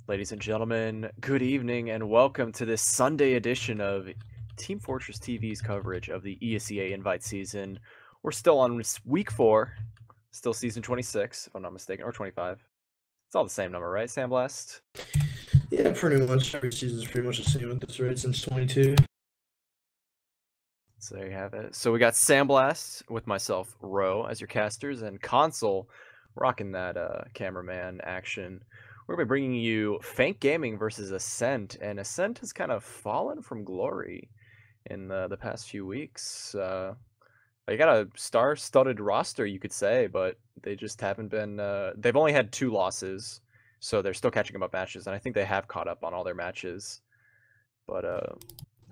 Ladies and gentlemen, good evening and welcome to this Sunday edition of Team Fortress TV's coverage of the ESEA Invite season. We're still on week 4, still season 26, if I'm not mistaken, or 25. It's all the same number, right, Sandblast? Yeah, pretty much. Every season's pretty much the same at this rate since 22. So there you have it. So we got Sandblast with myself, Ro, as your casters, and Console rocking that cameraman action. We're going to be bringing you Fank Gaming versus Ascent, and Ascent has kind of fallen from glory in the past few weeks. They got a star-studded roster, you could say, but they just haven't been. They've only had 2 losses, so they're still catching up matches, and I think they have caught up on all their matches. But I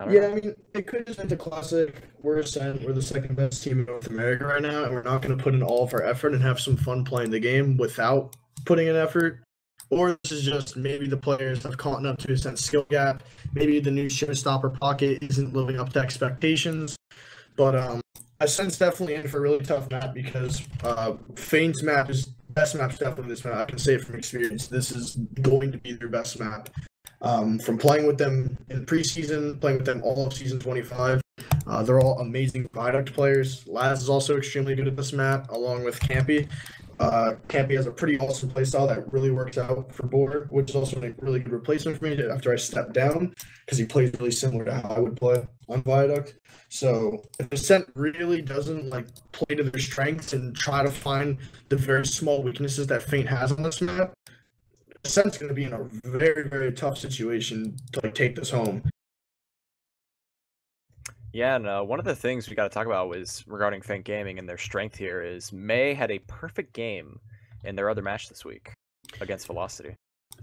don't know. I mean, it could just be the classic, we're Ascent, we're the second best team in North America right now, and we're not going to put in all of our effort and have some fun playing the game without putting in effort. Or this is just maybe the players have caught up to Ascent's skill gap. Maybe the new Showstopper pocket isn't living up to expectations. But Ascent's definitely in for a really tough map because Feint's map is best map's definitely this map. I can say it from experience. This is going to be their best map. From playing with them in preseason, playing with them all of season 25, they're all amazing Viaduct players. Laz is also extremely good at this map, along with Campy. Campy has a pretty awesome playstyle that really works out for Boar, which is also a really good replacement for me after I stepped down, because he plays really similar to how I would play on Viaduct. So if Ascent really doesn't play to their strengths and try to find the very small weaknesses that Feint has on this map, Ascent's going to be in a very, very tough situation to take this home. Yeah, and one of the things we got to talk about was regarding Fank Gaming and their strength here is May had a perfect game in their other match this week against Velocity.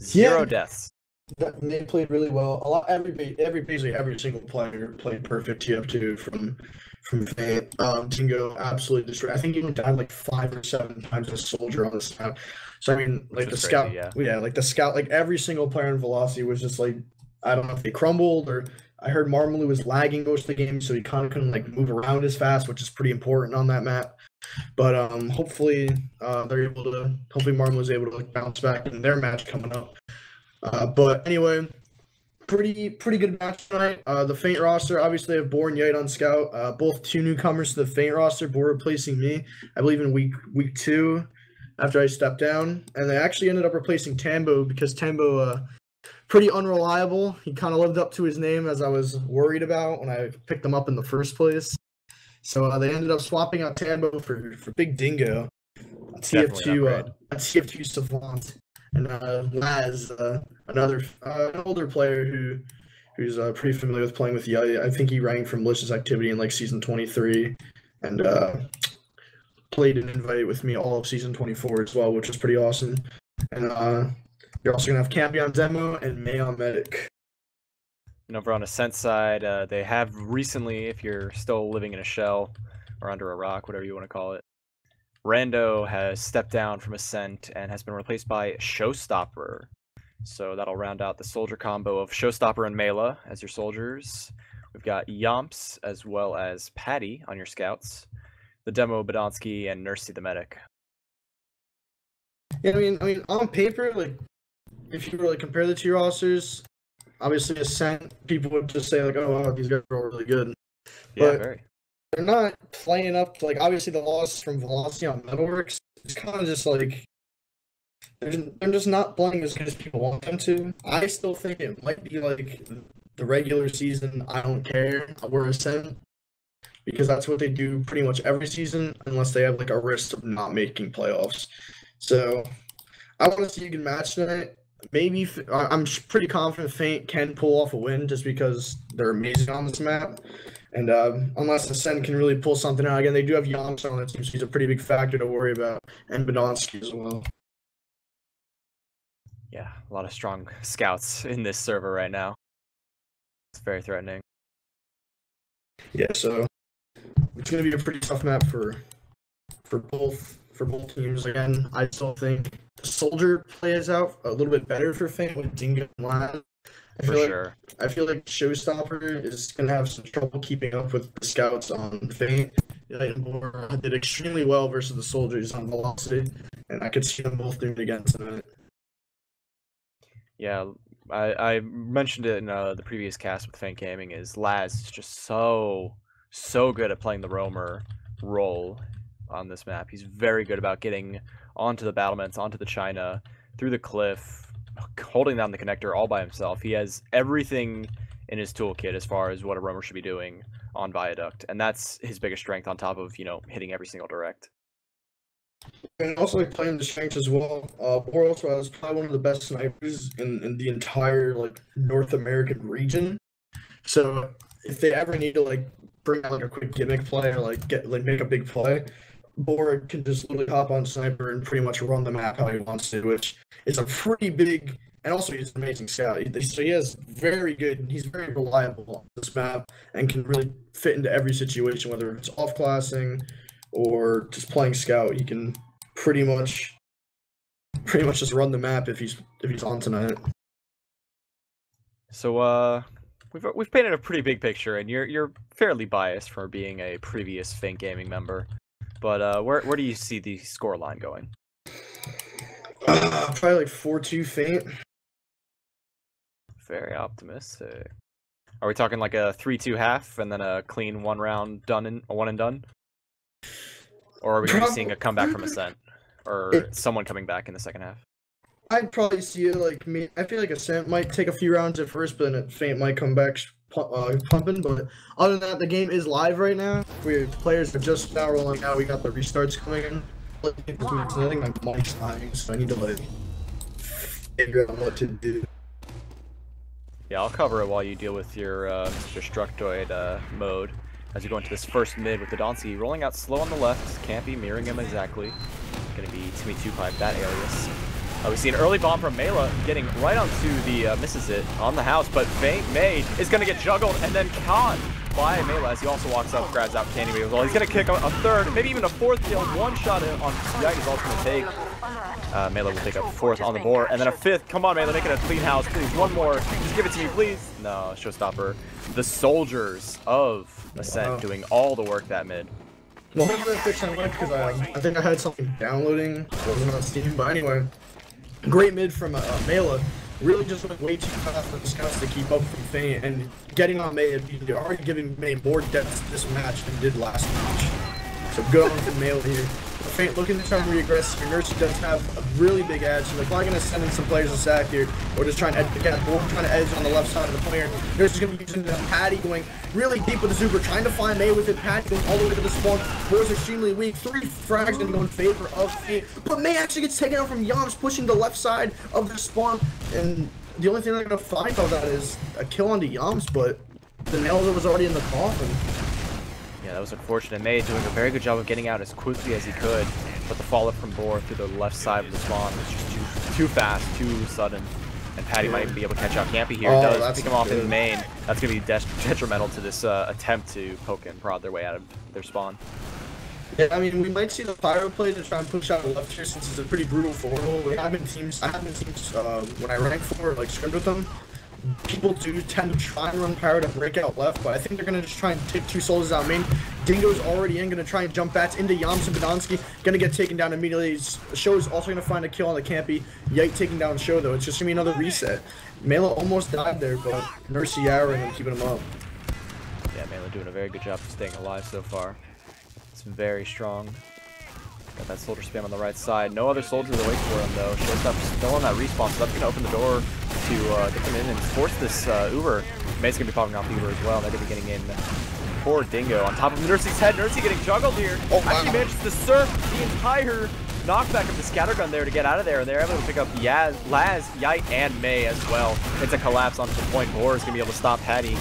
0 deaths. They played really well. Basically every single player played perfect TF2 from Feint. Tingo absolutely destroyed. I think he went down 5 or 7 times as Soldier on the snap. So I mean, the scout, the scout, every single player in Velocity was just I don't know if they crumbled or. I heard Marmaloo was lagging most of the game, so he kind of couldn't move around as fast, which is pretty important on that map. But hopefully they're able to. Hopefully Marmaloo's able to bounce back in their match coming up. But anyway, pretty good match tonight. The Feint roster obviously have Boar and Yite on scout. Both 2 newcomers to the Feint roster. Boar replacing me, I believe in week 2 after I stepped down, and they actually ended up replacing Tambo because Tambo. Pretty unreliable. He kind of lived up to his name, as I was worried about when I picked him up in the first place. So they ended up swapping out Tambo for Big Dingo, a TF2 savant, and Laz, an older player who's pretty familiar with playing with Yite. I think he ranked from malicious activity in season 23, and played an invite with me all of season 24 as well, which was pretty awesome. And you're also going to have Campy on demo and May on medic. And over on Ascent side, they have recently, if you're still living in a shell or under a rock, whatever you want to call it, Rando has stepped down from Ascent and has been replaced by Showstopper. So that'll round out the soldier combo of Showstopper and Mela as your soldiers. We've got Yomps as well as Patty on your scouts, the demo Badonsky, and Nursey the medic. Yeah, I mean, on paper, if you really compare the 2 rosters, obviously Ascent, people would just say oh wow, these guys are all really good. Yeah, but very. They're not playing up to, obviously the loss from Velocity on Metalworks. It's kind of just they're just not playing as good as people want them to. I still think it might be the regular season. I don't care. We're Ascent because that's what they do pretty much every season, unless they have a risk of not making playoffs. So I want to see a good match tonight. Maybe I'm pretty confident Feint can pull off a win just because they're amazing on this map. And unless Ascent can really pull something out, again, they do have Yomps on the team, so he's a pretty big factor to worry about, and Badonsky as well. Yeah, a lot of strong scouts in this server right now. It's very threatening. Yeah, so it's going to be a pretty tough map for both teams. Again, I still think the Soldier plays out a little bit better for Feint with Dingo and Laz. I feel like Showstopper is going to have some trouble keeping up with the scouts on Feint. Boar did extremely well versus the Soldiers on Velocity, and I could see them both doing it again tonight. Yeah, I mentioned it in the previous cast with Fan Gaming. Is Laz is just so good at playing the roamer role on this map. He's very good about getting onto the battlements, onto the China, through the cliff, holding down the connector all by himself. He has everything in his toolkit as far as what a roamer should be doing on Viaduct, and that's his biggest strength on top of, hitting every single direct. And also like playing the strengths as well. Bor also has probably one of the best snipers in the entire like North American region. So if they ever need to like bring out like a quick gimmick play or make a big play, Bor can just literally hop on sniper and pretty much run the map how he wants to, which is a pretty big. And also he's an amazing scout. So he has he's very reliable on this map and can really fit into every situation, whether it's off classing or just playing scout. He can pretty much just run the map if he's on tonight. So we've painted a pretty big picture, and you're fairly biased for being a previous Fink Gaming member. But where do you see the score line going? Probably like 4-2 Faint. Very optimistic. Are we talking like a 3-2 half and then a clean one and done? Or are we going to be seeing a comeback from Ascent? Or someone coming back in the second half? I'd probably see it like me. I feel like Ascent might take a few rounds at first, but then Faint might come back pumping. But other than that, the game is live right now. Players are just now rolling out. We got the restarts coming in. I think my mic's dying, so I need to like figure out what to do. Yeah, I'll cover it while you deal with your Mr. Structoid mode. As you go into this first mid with the Donsky rolling out slow on the left. Can't be mirroring him exactly. Going to be Timmy 2-pipe that alias. We see an early bomb from Mela getting right onto the misses it on the house, but May is going to get juggled and then caught by Mela as he also walks up, grabs out Candy Wave as well. He's going to kick a third, maybe even a fourth kill. One shot on Yike is also going to take. Mela will take a fourth on the board, and then a fifth. Come on, Mela, make it a clean house, please. One more. Just give it to me, please. No, showstopper. The soldiers of Ascent doing all the work that mid. Well, I'm gonna fix my mic because I think I had something downloading. It wasn't on Steam, but anyway. Great mid from Mela. Really just went way too fast for the scouts to keep up from Faint, and getting on May, already giving May more depth this match than did last match. So good on from Mela here. Faint looking to try and re-aggress here. Nurse does have a really big edge, so they're probably going to send in some players to sack here, or just trying to edge on the left side of the player. Nurse is going to be using the Patty going really deep with the super, trying to find May with it. Patty going all the way to the spawn. Boar's extremely weak. 3 frags going to go in favor of Faint, but May actually gets taken out from Yams, pushing the left side of the spawn, and the only thing they're going to find out that is a kill onto Yams, but the Nelza was already in the coffin. Yeah, that was unfortunate. May doing a very good job of getting out as quickly as he could, but the follow-up from Bor through the left side of the spawn was just too fast, too sudden. And Patty might even be able to catch out Campy here. Does pick him off in the main. That's going to be detrimental to this attempt to poke and prod their way out of their spawn. Yeah, I mean, we might see the Pyro play to try and push out left here since it's a pretty brutal 4-hole. I have been teams when I rank for, like, scrimmed with them. People do tend to try and run Pyro to break out left, but I think they're going to just try and take 2 soldiers out main. Dingo's already in, going to try and jump bats into Yams and Badonsky. Going to get taken down immediately. Show is also going to find a kill on the Campy. Yike taking down Show, though. It's just going to be another reset. Mela almost died there, but Nurse Yarring and keeping him up. Yeah, Mela doing a very good job of staying alive so far. It's very strong. Got that soldier spam on the right side. No other soldiers to wait for him, though. Showstop's still on that respawn, so that's going to open the door to get them in and force this Uber. May's going to be popping off the Uber as well. They're going to be getting in. Poor Dingo on top of Nursey's head. Nursey getting juggled here. Oh, wow. Actually manages to surf the entire knockback of the scattergun there to get out of there, and they're able to pick up Laz, Yite, and May as well. It's a collapse onto the point. Bor is going to be able to stop Patty,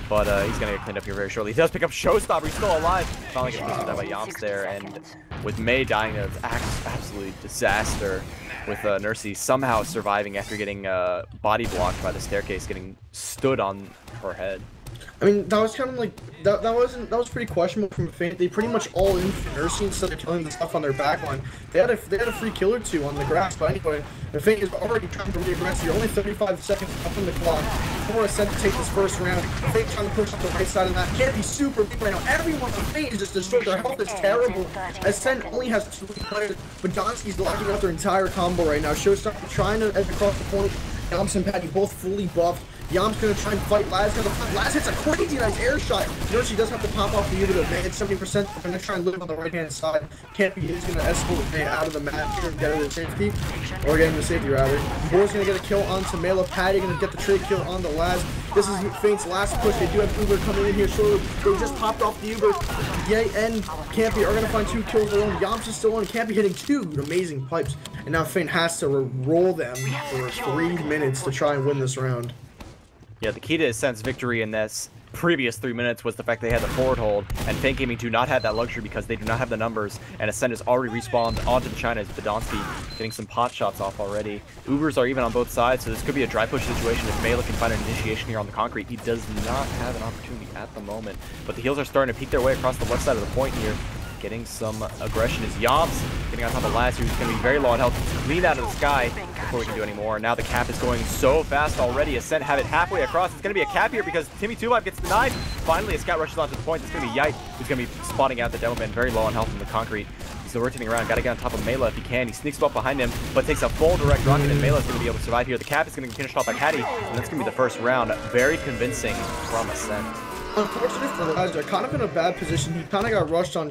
but he's going to get cleaned up here very shortly. He does pick up Showstopper. He's still alive. Finally gets boosted down by Yams there, and with May dying of absolute disaster, with Nursey somehow surviving after getting body blocked by the staircase, getting stood on her head. I mean, that was kind of like that was pretty questionable from Faint. They pretty much all in for Nursey instead of killing the stuff on their backline. They had a free kill or 2 on the grass, but anyway, the Faint is already trying to re-aggress. You're only 35 seconds up on the clock before Ascent to take this first round. Faint trying to push up the right side of that. Can't be super big right now. Everyone on Faint is just destroyed. Their health is terrible. Ascent only has 2 players, but Donsky's locking out their entire combo right now. Showstopper trying to edge across the point. Yams and Patty both fully buffed. Yam's gonna try and fight Laz. Laz hits a crazy nice air shot. You know she does have to pop off the Uber to May at 70%. I'm gonna try and live on the right hand side. Can't be is gonna escort May out of the map here and get her to safety. Or get him to safety rather. Boar's gonna get a kill onto Mela. Patty gonna get the trade kill on the Laz. This is Feint's last push. They do have Uber coming in here shortly. They just popped off the Uber. Yay and Campy are gonna find 2 kills alone. Yams is still on. Campy hitting 2 amazing pipes. And now Feint has to roll them for 3 minutes to try and win this round. Yeah, the key to Ascent's victory in this previous 3 minutes was the fact they had the forward hold, and Feint Gaming do not have that luxury because they do not have the numbers, and Ascent has already respawned onto the China as Badonsky getting some pot shots off already. Ubers are even on both sides, so this could be a dry push situation if Mela can find an initiation here on the concrete. He does not have an opportunity at the moment, but the heals are starting to peek their way across the left side of the point here. Getting some aggression is Yams getting on top of Laz, who's going to be very low on health, clean out of the sky before we can do any more. Now the cap is going so fast already. Ascent have it halfway across. It's going to be a cap here because Timmy 2-Live gets denied. Finally, a scout rushes onto the point. It's going to be Yite who's going to be spotting out the Demo Man, very low on health in the concrete. He's rotating around, got to get on top of Mela if he can. He sneaks up behind him, but takes a full direct rocket, and Mela's going to be able to survive here. The cap is going to be finished off by Patty, and that's going to be the first round. Very convincing from Ascent. Unfortunately for Laz, they're kind of in a bad position. He kind of got rushed on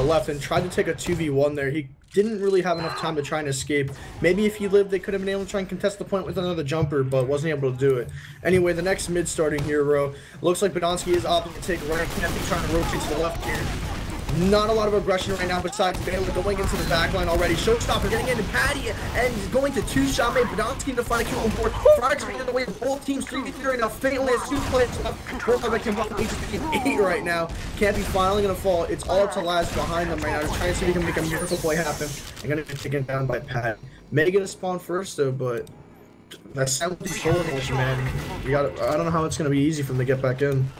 left and tried to take a 2v1 there. He didn't really have enough time to try and escape. Maybe if he lived, they could have been able to try and contest the point with another jumper, but wasn't able to do it. Anyway, the next mid starting hero looks like Badonsky is opting to take right. Campy trying to rotate to the left here. Not a lot of aggression right now besides Baylor going into the backline already. Showstopper getting into Patty and going to 2-shot mate. Badonsky to find a kill on board. Frogs are in the way of both teams. 3v3 right now. Feint only has 2 players left. Both of them can buff HP 8 right now. Campy finally gonna fall. It's all up to Laz behind them right now. They're trying to see if he can make a miracle play happen. They're gonna get taken down by Pat. May get a spawn first though, but that's sound with these forward holes, man. You gotta, I don't know how it's gonna be easy for them to get back in.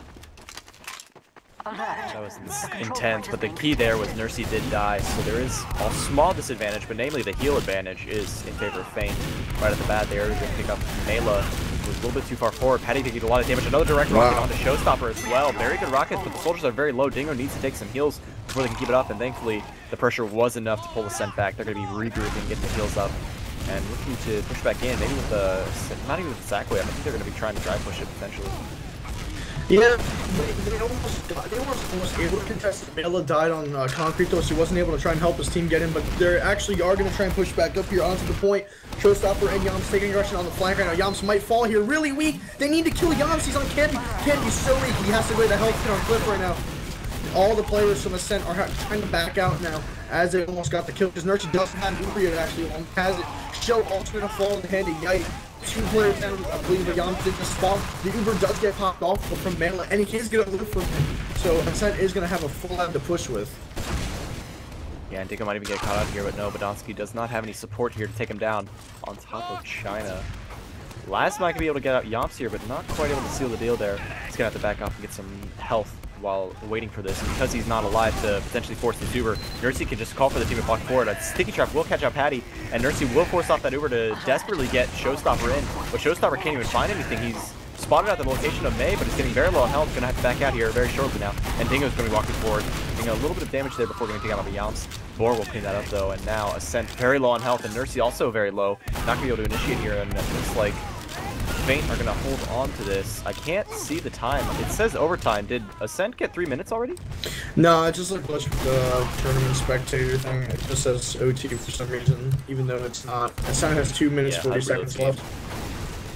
That was intense, but the key there was Nursey did die, so there is a small disadvantage, but namely the heal advantage is in favor of Feint. Right at the bat there, he's going to pick up Mela, who was a little bit too far forward. Patty taking a lot of damage. Another direct rocket onto Showstopper as well. Very good rockets, but the soldiers are very low. Dingo needs to take some heals before they can keep it up, and thankfully the pressure was enough to pull the Ascent back. They're going to be regrouping, getting the heals up, and looking to push back in, maybe with the, not even with the sack wave. I think they're going to be trying to dry push it potentially. Yeah, they almost able to contest. Mela died on concrete though, so he wasn't able to try and help his team get in, but they actually are going to try and push back up here onto the point. Showstopper and Yams taking aggression on the flank right now. Yams might fall here, really weak. They need to kill Yams. He's on Campy. Campy's so weak. He has to go to the health kit on Cliff right now. All the players from Ascent are trying to back out now as they almost got the kill because Nurture doesn't have Uber yet actually. Has it. Show also going to fall in the hand of Yite. 2 players down, I believe the Yams did just spawn. The Uber does get popped off from Mela, and he is going to live from him. So Ascent is going to have a full end to push with. Yeah, and Dingo might even get caught out here, but no, Badonsky does not have any support here to take him down on top of China. Laz might be able to get out Yamps here, but not quite able to seal the deal there. He's going to have to back off and get some health while waiting for this, and because he's not alive to potentially force this Uber, Nursey can just call for the team to block forward. A sticky trap will catch out Patty, and Nursey will force off that Uber to desperately get Showstopper in, but Showstopper can't even find anything. He's spotted at the location of May, but he's getting very low on health. Gonna have to back out here very shortly now, and Dingo's gonna be walking forward, doing a little bit of damage there before getting taken out by Yams. Boar will clean that up though, and now Ascent very low on health, and Nursey also very low. Not gonna be able to initiate here, and it looks like Feint are going to hold on to this. I can't see the time. It says overtime. Did Ascent get 3 minutes already? No, it just like glitched with the tournament spectator thing. It just says OT for some reason, even though it's not. Ascent has 2 minutes, 40 seconds left.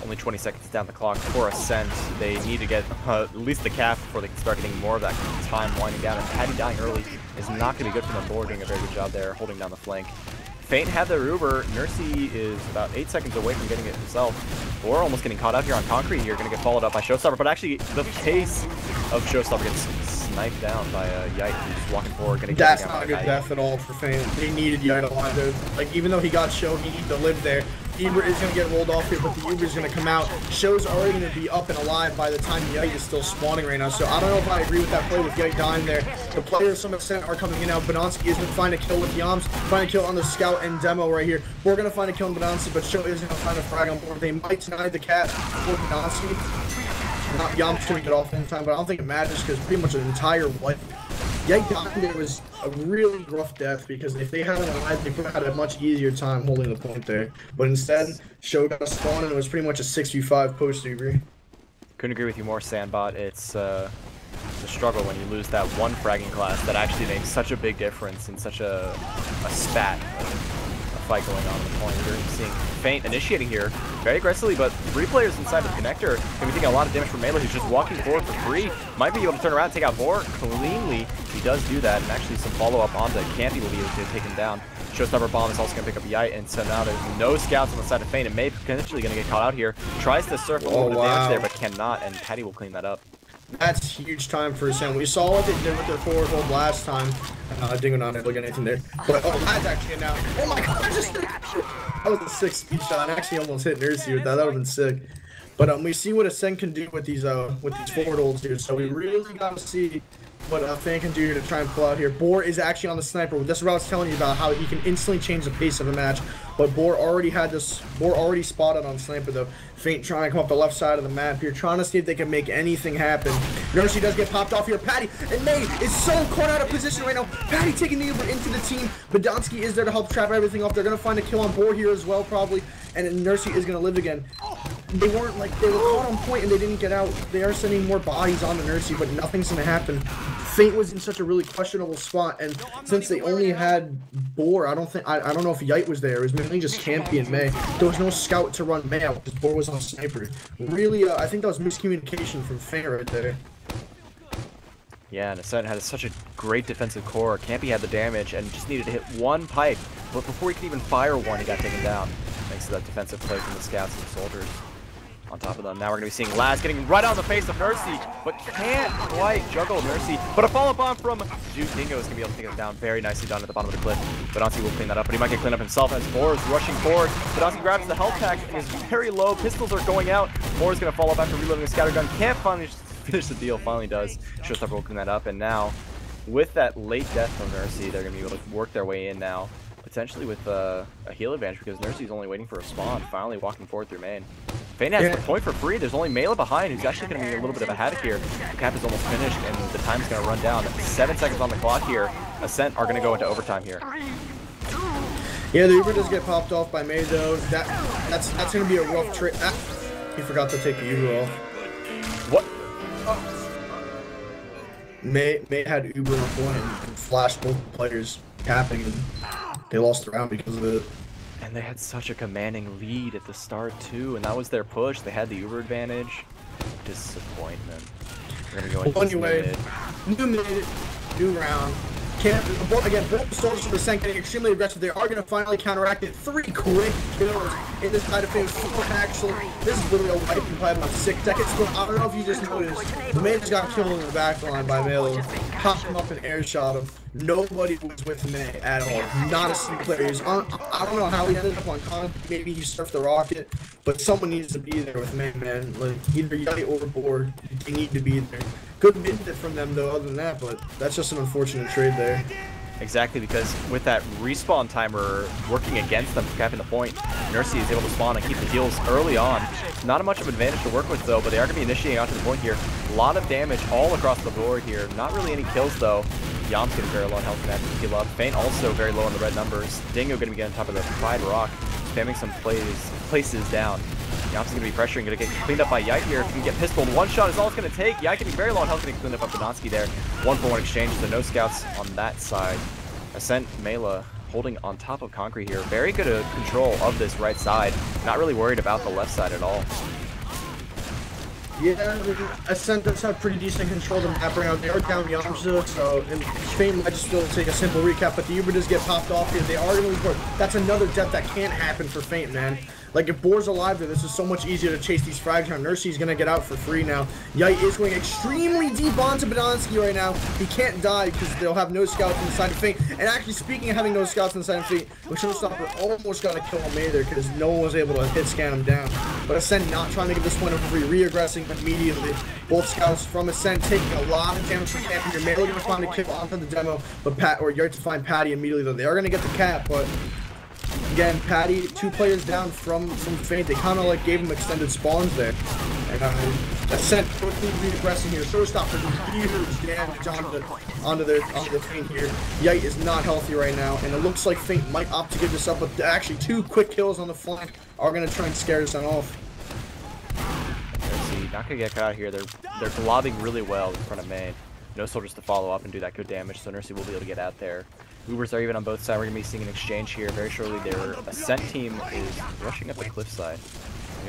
Only 20 seconds down the clock for Ascent. They need to get at least the cap before they can start getting more of that time winding down. And Patty dying early is not going to be good for them. Boar doing a very good job there, holding down the flank. Feint had their Uber. Nursey is about 8 seconds away from getting it himself. Boar almost getting caught out here on concrete here. Going to get followed up by Showstopper, but actually the pace of Showstopper gets sniped down by Yite, who's walking forward. That's not a good death at all for Feint. They needed Yite alive, dude. Like, even though he got Show, he needed to live there. Uber is going to get rolled off here, but the Uber is going to come out. Show's already going to be up and alive by the time Yite is still spawning right now. So I don't know if I agree with that play with Yite dying there. The players from Ascent are coming in now. Badonsky is going to find a kill with Yams, find a kill on the Scout and Demo right here. We're going to find a kill on Badonsky, but Show is going to find a frag on board. They might deny the cat for Badonsky. Not Yams to get off in time, but I don't think it matters because pretty much an entire wipe Yike dying there was a really rough death because if they had him alive, they would have had a much easier time holding the point there. But instead, Show got a spawn and it was pretty much a 6v5 post Uber. Couldn't agree with you more, Sandbot. It's a struggle when you lose that one fragging class that actually makes such a big difference in such a spat of a fight going on in the point. You're seeing Feint initiating here very aggressively, but 3 players inside the connector can be taking a lot of damage from Mela, who's just walking forward for free. Might be able to turn around and take out Boar cleanly. He does do that, and actually some follow-up onto Campy will be able to take him down. Showstopper Bomb is also going to pick up Yite, and so now there's no scouts on the side of Feint, and May potentially going to get caught out here. Tries to surf a little bit of damage there, but cannot, and Patty will clean that up. That's huge time for Ascent. We saw what they did with their forward hold last time. Dingo not able to get anything there. But, oh, that's actually now. Oh my god, that was a 6 speed shot. I actually almost hit Nursey with that. That would have been sick. But we see what Ascent can do with these forward holds here. So we really got to see what Feint can do here to try and pull out here. Boar is actually on the sniper. This is what I was telling you about, how he can instantly change the pace of a match. But Boar already spotted on sniper though. Feint trying to come up the left side of the map here, trying to see if they can make anything happen. Nursey does get popped off here. Patty and May is so caught out of position right now. Patty taking the Uber into the team. Badonsky is there to help trap everything off. They're gonna find a kill on Boar here as well probably, and Nursey is gonna live again. They were caught on point and they didn't get out. They are sending more bodies on the Nursey, but nothing's gonna happen. Feint was in such a really questionable spot, and since they only had Boar, I don't know if Yite was there. It was mainly just Campy and May. There was no scout to run May out because Boar was on sniper. Really, I think that was miscommunication from Feint right there. Yeah, and Ascent had such a great defensive core. Campy had the damage and just needed to hit one pipe, but before he could even fire one, he got taken down thanks to that defensive play from the scouts and the soldiers. On top of them, now we're going to be seeing Laz getting right on the face of Nursey, but can't quite juggle Nursey. But a follow-up bomb from Jude Dingo is going to be able to take him down very nicely down at the bottom of the cliff. Badonsky will clean that up, but he might get cleaned up himself as Boar is rushing forward. Badonsky grabs the health pack and is very low. Pistols are going out. Boar is going to fall up after reloading the scatter gun. Can't finally finish the deal. Finally does. Showstopper will clean that up, and now with that late death from Nursey, they're going to be able to work their way in now. Potentially with a heal advantage because Nursey's only waiting for a spawn, finally walking forward through main. Feint has the point for free. There's only Mela behind who's actually going to be a little bit of a havoc here. The cap is almost finished and the time's going to run down. 7 seconds on the clock here. Ascent are going to go into overtime here. Yeah, the Uber does get popped off by May though. That's going to be a rough trip. He forgot to take the Uber off. What? May had Uber on point and flashed both players capping, and they lost the round because of it. And they had such a commanding lead at the start too, and that was their push. They had the Uber advantage. Disappointment. We're gonna go into anyway, new minute, new round. Again, both soldiers from Ascent getting extremely aggressive. They are going to finally counteract it. 3 quick kills in this side of things. 4 actually. This is literally a wipe in probably about 6 seconds. But I don't know if you just noticed. The man just got killed in the back line by Melo. Popped him up and air shot him. Nobody was with May at all. Not a single player. I don't know how he ended up on con. Maybe he surfed the rocket. But someone needs to be there with May, man. Like, either Yite or Boar. They need to be there. Good mid from them though, other than that, but that's just an unfortunate trade there. Exactly, because with that respawn timer working against them, capping the point, Nursey is able to spawn and keep the heals early on. Not much of an advantage to work with though, but they are going to be initiating out to the point here. A lot of damage all across the board here. Not really any kills though. Yam's getting very low on health and having to heal up. Feint also very low on the red numbers. Dingo going to be getting on top of the Pride Rock, spamming some places down. Yam's going to be pressuring, going to get cleaned up by Yite here. If he can get pistoled, one shot is all it's going to take. Yite getting very low on health, getting cleaned up by Badonsky there. 1-for-1 exchange, so no scouts on that side. Ascent, Mela holding on top of Concrete here. Very good control of this right side. Not really worried about the left side at all. Yeah, Ascent does have pretty decent control of the map right now. They are down Yamcha, so Feint might just be able to take a simple recap, but the Uber does get popped off here. They are going to report. That's another death that can't happen for Feint, man. Like, if Boar's alive there, this is so much easier to chase these frags down. Nursey's going to get out for free now. Yite is going extremely deep onto Badonsky right now. He can't die because they'll have no scouts on the side of Feint. And actually, speaking of having no scouts on the side of Feint, Showstopper almost got a kill on May there because no one was able to hit scan him down. But Ascent not trying to give this point up for free, re-aggressing immediately. Both scouts from Ascent taking a lot of damage from Campy here. May looking to find a kill onto the demo, but Yite to find Patty immediately though. They are going to get the cap, but Again, Patty, 2 players down from Feint. They kind of like gave him extended spawns there. And Ascent quickly regressing here. Showstopper does huge damage onto the Feint here. Yite is not healthy right now, and it looks like Feint might opt to give this up, but actually 2 quick kills on the flank are going to try and scare this one off. Let's see, not going to get caught here. They're globbing really well in front of main. No soldiers to follow up and do that good damage, so Nursey will be able to get out there. Ubers are even on both sides. We're going to be seeing an exchange here. Very shortly, their Ascent team is rushing up the cliffside.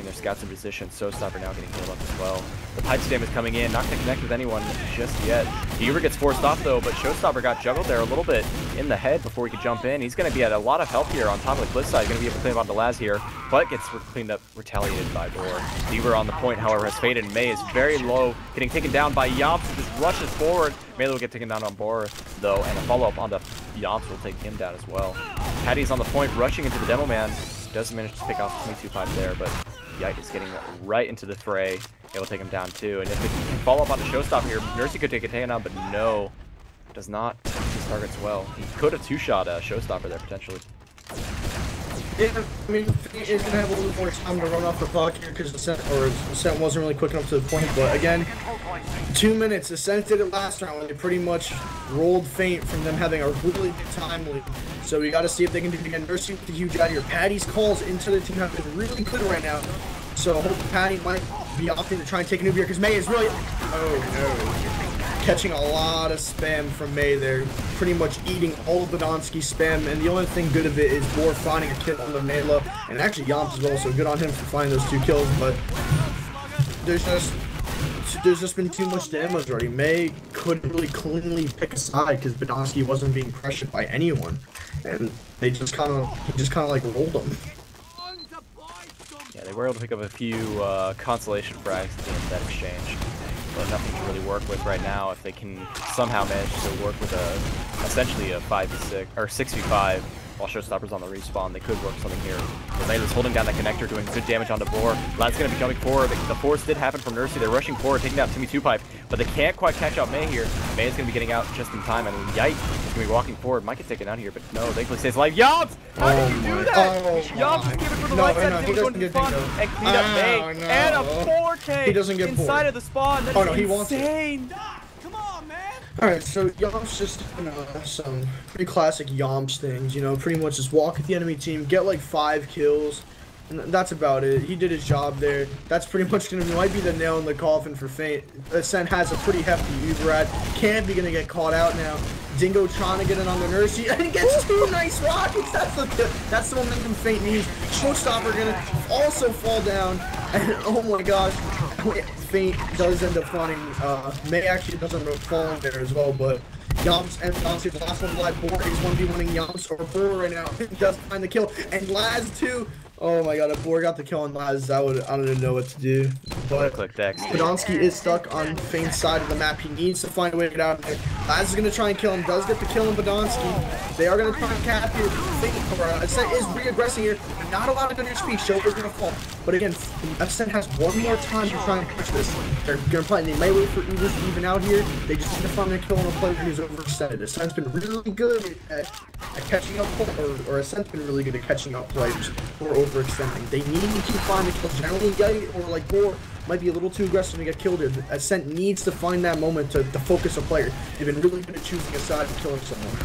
Their scouts in position. Showstopper now getting healed up as well. The pipe spam is coming in. Not going to connect with anyone just yet. The Uber gets forced off though, but Showstopper got juggled there a little bit in the head before he could jump in. He's going to be at a lot of help here on top of the cliffside. Going to be able to clean up on Delaz here, but gets cleaned up, retaliated by Boar. The Uber on the point, however, has faded. May is very low, getting taken down by Yomps, who just rushes forward. Melee will get taken down on Boar though, and a follow-up onto Yomps will take him down as well. Patty's on the point, rushing into the Demo Man. Does manage to pick off 22 pipe there, but Yite is getting right into the fray. It will take him down too. And if it can follow up on the Showstopper here, Nursey could take a takedown, but no, does not hit his targets well. He could have 2-shot Showstopper there potentially. Yeah, I mean, he's going to have a little more time to run off the clock here because Ascent wasn't really quick enough to the point. But again, 2 minutes. Ascent did it last round when they pretty much rolled Feint from them having a really good time lead. So we got to see if they can do it again. Nursey with the huge out here. Patty's calls into the team have been really good right now. So I hope Patty might be opting to try and take an Uber here because May is really... Oh, no. Catching a lot of spam from May there, pretty much eating all of Badonsky spam, and the only thing good of it is Boar finding a kill on the Mela, and actually Yomps as well, so good on him for finding those 2 kills, but there's just been too much damage already. May couldn't really cleanly pick a side because Badonsky wasn't being pressured by anyone, and he just kind of like rolled him. Yeah, they were able to pick up a few consolation frags at the end of that exchange. But nothing to really work with right now. If they can somehow manage to work with essentially a 5v6 or 6v5 while Showstopper's on the respawn, they could work something here. Layla's holding down that connector, doing good damage onto Boar. Lad's going to be coming forward. The force did happen from Nursey. They're rushing forward, taking down Timmy 2-pipe, but they can't quite catch out May here. May is going to be getting out just in time, and Yite is going to be walking forward. Might get taken out here, but no, thankfully stays alive. Yomps! How did you do that? Yomps is giving for the right side. He's going to spawn and clean up May. And a 4K he doesn't get inside bored. of the spawn. That's insane. He wants it. Come on, man. Alright, so Yomps just some pretty classic Yomps things, pretty much just walk at the enemy team, get like 5 kills, and that's about it. He did his job there. That's pretty much might be the nail in the coffin for Feint. Ascent has a pretty hefty Uberad, can't be gonna get caught out now. Dingo trying to get it on the Nursey, and he gets 2 nice rockets. That's the momentum Feint needs. Showstopper gonna also fall down, and oh my gosh, Feint does end up finding. May actually does end up falling there as well, but Yomps and Doncy, the last one alive. Boar is 1v1ing Yomps or Boar right now. He does find the kill, and Laz too. Oh my god, if Boar got the kill on Laz, I don't even know what to do. But Podonsky is stuck on Feint's side of the map. He needs to find a way to get out of there. Laz is going to try and kill him. Does get the kill on Podonsky. They are going to try and cap here. Ascent is re-aggressing here. Not a lot of good HP. Shoulder's going to fall. But again, Ascent has one more time to try and push this. They're going to play. They may wait for Ubers to even out here. They just need to find a kill on a player who's overextended. Ascent's been really good at catching up, or Ascent's been really good at catching up players who are overextending. They need to find a kill. Generally, Yite or like Boar might be a little too aggressive to get killed here. Ascent needs to find that moment to focus a player. They've been really good at choosing a side and killing someone.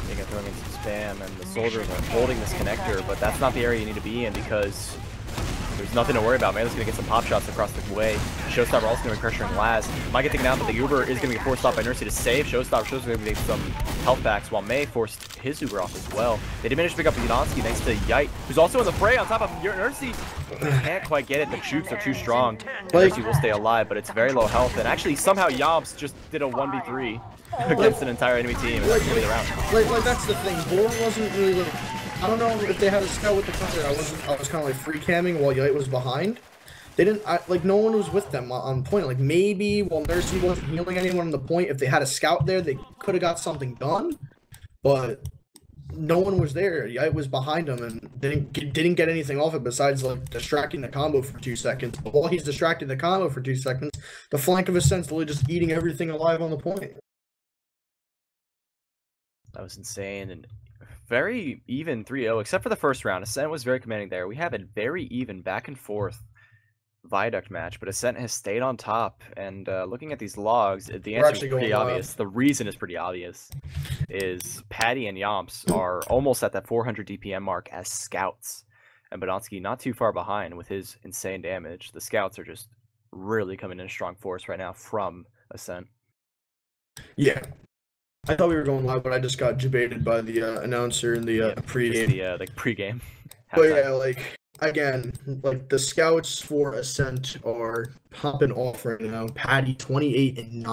They got throwing into spam, and the soldiers are holding this connector, but that's not the area you need to be in because there's nothing to worry about. Melee's going to get some pop shots across the way. Showstopper also going to be pressuring Laz. Might get taken out, but the Uber is going to get forced off by Nursey to save Showstopper. Showstopper's going to get some health backs, while May forced his Uber off as well. They did manage to pick up Yudonsky thanks to Yite, who's also in the fray on top of Nursey. Can't quite get it. The shoots are too strong. Nursey will stay alive, but it's very low health. And actually, somehow Yomps just did a 1v3 against an entire enemy team. And like that's the thing. Boar wasn't really. I don't know if they had a scout with the cutter. I was kind of like free camming while Yite was behind. They didn't like no one was with them on point. Like maybe while Nursey wasn't healing anyone on the point, if they had a scout there, they could have got something done. But no one was there. Yite was behind them and didn't get anything off it besides like distracting the combo for 2 seconds. But while he's distracting the combo for 2 seconds, the flank of Ascent's literally just eating everything alive on the point. That was insane, and very even 3-0, except for the first round. Ascent was very commanding there. We have a very even back and forth Viaduct match, but Ascent has stayed on top. And looking at these logs, the We're answer is actually pretty going live. obvious. The reason is pretty obvious. Is Patty and Yomps are almost at that 400 DPM mark as scouts, and Badonsky not too far behind with his insane damage. The scouts are just really coming in strong force right now from Ascent. Yeah. I thought we were going live, but I just got debated by the announcer in the pregame. The pregame. But yeah, like, again, like the scouts for Ascent are popping off right now. Patty 28-9,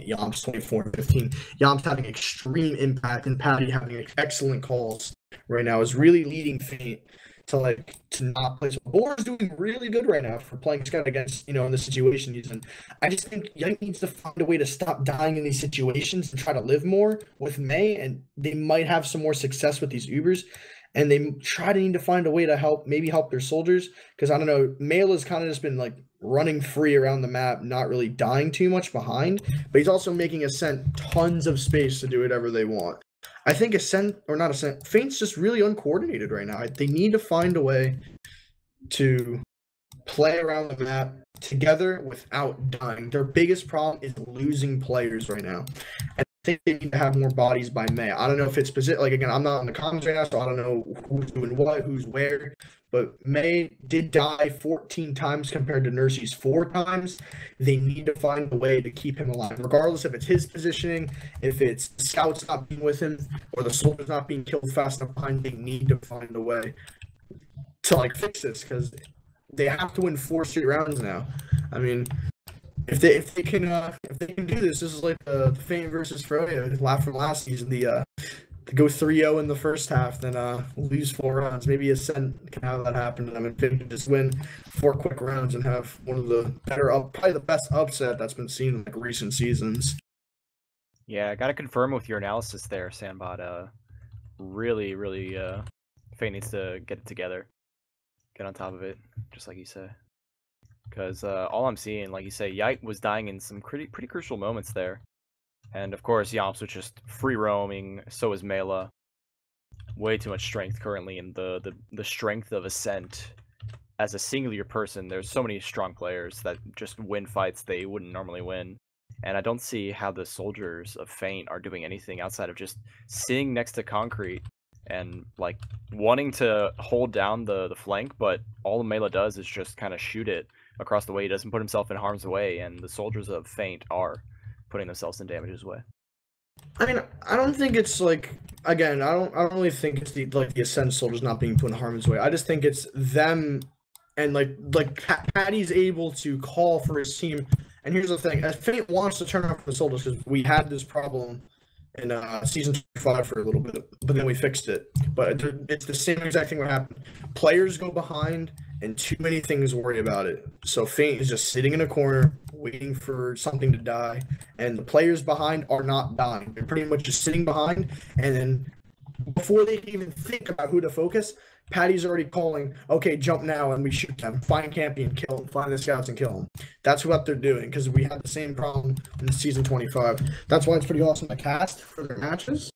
Yomps 24-15. Yomps having extreme impact, and Patty having excellent calls right now is really leading Faint to not play. So Boar is doing really good right now for playing Scout against, in the situation he's in. I just think Yank needs to find a way to stop dying in these situations and try to live more with May, and they might have some more success with these Ubers. And they need to find a way to help their soldiers. Because, I don't know, Mail has kind of just been, like, running free around the map, not really dying too much behind. But he's also making Ascent tons of space to do whatever they want. I think Faint's just really uncoordinated right now. They need to find a way to play around the map together without dying. Their biggest problem is losing players right now. And I think they need to have more bodies by May. I don't know if it's specific. Like, again, I'm not in the comments right now, so I don't know who's doing what, who's where. But May did die 14 times compared to Nursey's 4 times. They need to find a way to keep him alive, regardless if it's his positioning, if it's scouts not being with him, or the soldiers not being killed fast enough behind. They need to find a way to, like, fix this, because they have to win 4 straight rounds now. I mean, if they can do this, this is like the Faint versus Froyo from last season. To go 3-0 in the first half, then lose 4 rounds. Maybe Ascent can have that happen to them, and Faint can just win 4 quick rounds and have one of the probably the best upset that's been seen in like recent seasons. Yeah, I gotta confirm with your analysis there, Sandbot. Really, Faint needs to get it together, get on top of it, just like you say. Because all I'm seeing, like you say, Yite was dying in some pretty crucial moments there. And of course, Yomps was just free roaming, so is Mela. Way too much strength currently, and the strength of Ascent as a singular person, there's so many strong players that just win fights they wouldn't normally win. And I don't see how the soldiers of Faint are doing anything outside of just sitting next to concrete and like wanting to hold down the flank, but all Mela does is just kind of shoot it across the way. He doesn't put himself in harm's way, and the soldiers of Faint are putting themselves in damage's way. I mean, I don't think it's like, again, I don't really think it's the Ascent soldiers not being put in harm's way. I just think it's them, and like Patty's able to call for his team. And here's the thing: Faint wants to turn off the soldiers because we had this problem in season 5 for a little bit, but then we fixed it. But it's the same exact thing what happened. Players go behind, and too many things worry about it. So Faint is just sitting in a corner, waiting for something to die, and the players behind are not dying. They're pretty much just sitting behind, and then before they can even think about who to focus, Patty's already calling, okay, jump now, and we shoot them. Find Campy and kill them. Find the scouts and kill them. That's what they're doing, because we had the same problem in season 25. That's why it's pretty awesome to cast for their matches,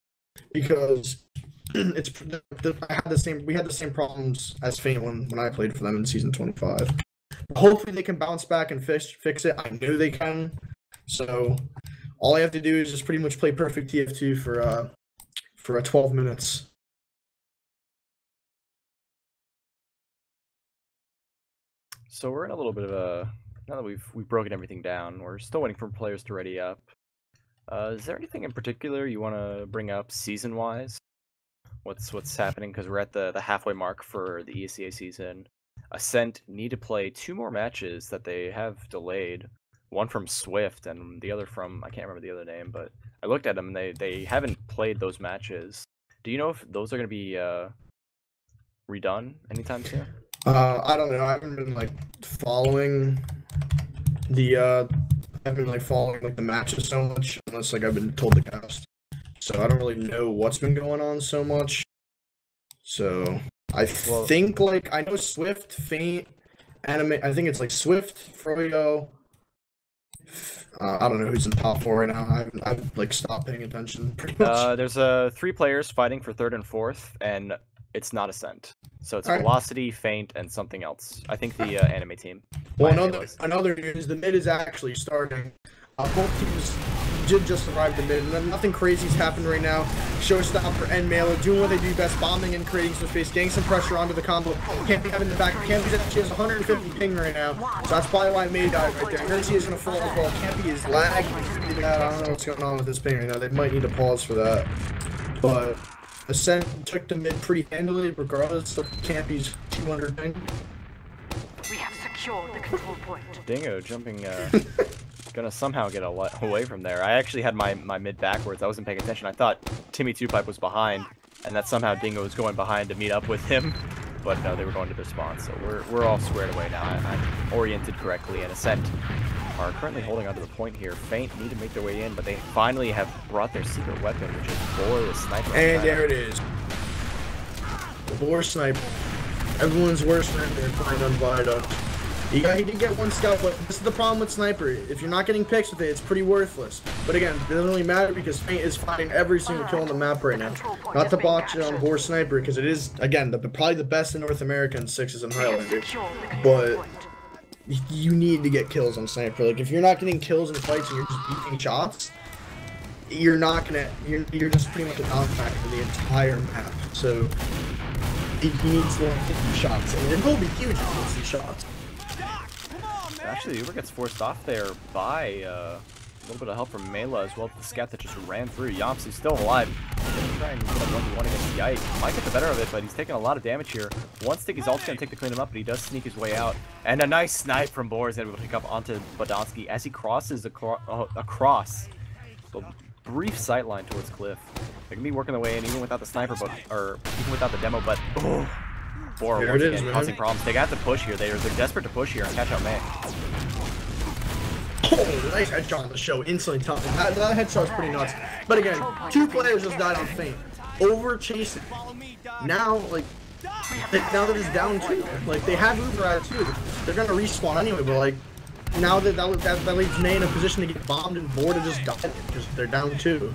because we had the same problems as Faint when I played for them in season 25. Hopefully they can bounce back and fix it. I knew they can. So all I have to do is just pretty much play perfect TF2 for 12 minutes. So we're in a little bit of a, now that we've broken everything down, we're still waiting for players to ready up. Is there anything in particular you want to bring up season-wise? What's happening? Because we're at the halfway mark for the ESEA season. Ascent need to play 2 more matches that they have delayed. One from Swift and the other from, I can't remember the other name, but I looked at them and they haven't played those matches. Do you know if those are going to be redone anytime soon? I don't know. I haven't been following the the matches so much, unless I've been told to cast. So I don't really know what's been going on so much. So I think I know Swift, Faint, Anime. I think it's Swift, Froyo, I don't know who's in top 4 right now. I've like stopped paying attention pretty much. There's 3 players fighting for 3rd and 4th, and it's not Ascent. So it's All right. Velocity, Feint, and something else. I think the anime team. Well, Miami was. another news: the mid is actually starting. Both teams did just survive the mid, and then nothing crazy's happened right now. Showstopper and Mela doing what they do best, bombing and creating some space, getting some pressure onto the combo. Campy having the back. Campy's actually has 150 ping right now, so that's probably why May died right there. Nercy is gonna fall as well. Campy is lagging. I don't know what's going on with his ping right now. They might need to pause for that, but Ascent took the mid pretty handily, regardless of Campy's 200 ping. We have secured the control point. Dingo jumping, gonna somehow get away from there. I actually had my mid backwards. I wasn't paying attention. I thought Timmy Two Pipe was behind, and that somehow Dingo was going behind to meet up with him. But no, they were going to their spawn, so we're all squared away now. I'm oriented correctly, and Ascent are currently holding onto the point here. Feint need to make their way in, but they finally have brought their secret weapon, which is Boar the Sniper. And there it is. The Boar Sniper. Everyone's worst nightmare playing on Viaduct. He did get 1 scout, but this is the problem with Sniper. If you're not getting picks with it, it's pretty worthless. But again, it doesn't really matter because Feint is finding every single kill on the map right now. Not to botch it on Boar Sniper, because it is, again, probably the best in North America in 6s and Highlander. But you need to get kills on Sniper. Like, if you're not getting kills in fights and you're just eating shots, you're not gonna, you're just pretty much a non-factor for the entire map. So, he needs to get these shots, and it will be huge if he gets these shots. Actually, Uber gets forced off there by a little bit of help from Mela as well. The scat that just ran through. Yomps is still alive. Gonna try and get a 1v1 against Yike. Might get the better of it, but he's taking a lot of damage here. One stick, his ult's gonna take to clean him up, but he does sneak his way out. And a nice snipe from Boar is gonna be able to pick up onto Badonsky as he crosses across the brief sightline towards Cliff. They're gonna be working their way in even without the sniper, or even without the demo, but Boar once again causing problems. They got to push here. They're desperate to push here and catch out May. Oh, nice headshot on the show. Instantly tough. That headshot was pretty nuts. But again, 2 players just died on Feint. Over chasing. Now, like, now that it's down 2, like, they have Uber at 2. They're gonna respawn anyway, but like, now that leaves May in a position to get bombed and Boar to just die because they're down 2.